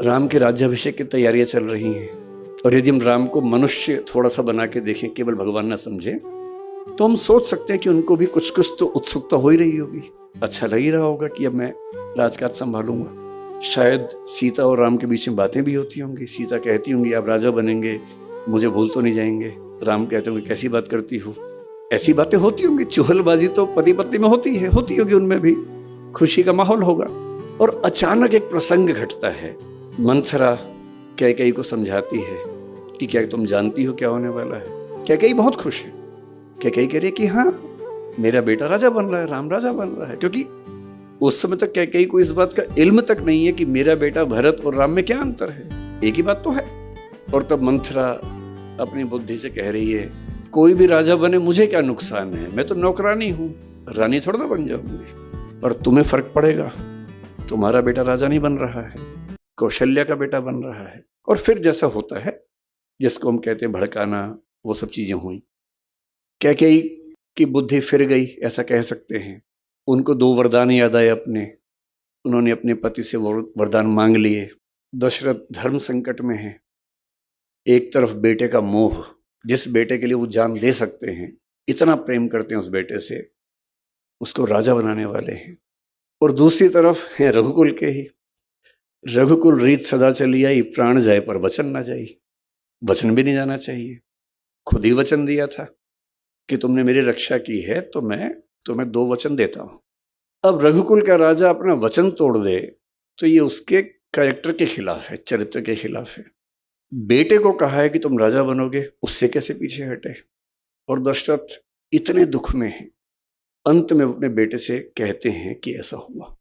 राम के राज्याभिषेक की तैयारियां चल रही हैं, और यदि हम राम को मनुष्य थोड़ा सा बना के देखें, केवल भगवान ना समझें, तो हम सोच सकते हैं कि उनको भी कुछ कुछ तो उत्सुकता हो ही रही होगी। अच्छा लग ही रहा होगा कि अब मैं राजकाज संभालूंगा। शायद सीता और राम के बीच में बातें भी होती होंगी। सीता कहती होंगी आप राजा बनेंगे, मुझे भूल तो नहीं जाएंगे। राम कहते होंगे कैसी बात करती हो। ऐसी बातें होती होंगी। चुहलबाजी तो पति पत्नी में होती होगी, उनमें भी खुशी का माहौल होगा। और अचानक एक प्रसंग घटता है। मंथरा कैकेयी को समझाती है कि क्या तुम जानती हो क्या होने वाला है। कैकेयी बहुत खुश है। कैकेयी कह रही है कि हाँ, मेरा बेटा राजा बन रहा है, राम राजा बन रहा है। क्योंकि उस समय तक कैकेयी को इस बात का इल्म तक नहीं है कि मेरा बेटा भरत और राम में क्या अंतर है, एक ही बात तो है। और तब मंथरा अपनी बुद्धि से कह रही है कोई भी राजा बने मुझे क्या नुकसान है, मैं तो नौकरानी हूं, रानी थोड़ा ना बन जाऊंगी। पर तुम्हें फर्क पड़ेगा, तुम्हारा बेटा राजा नहीं बन रहा है, कौशल्या का बेटा बन रहा है। और फिर जैसा होता है जिसको हम कहते हैं भड़काना, वो सब चीजें हुई। कैकेयी की बुद्धि फिर गई, ऐसा कह सकते हैं। उनको 2 वरदान याद आए अपने। उन्होंने अपने पति से वरदान मांग लिए। दशरथ धर्म संकट में है। एक तरफ बेटे का मोह, जिस बेटे के लिए वो जान दे सकते हैं, इतना प्रेम करते हैं उस बेटे से, उसको राजा बनाने वाले हैं। और दूसरी तरफ है रघुकुल के ही। रघुकुल रीत सदा चली आई, प्राण जाए पर वचन ना जाई। वचन भी नहीं जाना चाहिए। खुद ही वचन दिया था कि तुमने मेरी रक्षा की है तो मैं तुम्हें 2 वचन देता हूं। अब रघुकुल का राजा अपना वचन तोड़ दे तो ये उसके कैरेक्टर के खिलाफ है, चरित्र के खिलाफ है। बेटे को कहा है कि तुम राजा बनोगे, उससे कैसे पीछे हटे। और दशरथ इतने दुख में हैं, अंत में अपने बेटे से कहते हैं कि ऐसा हुआ।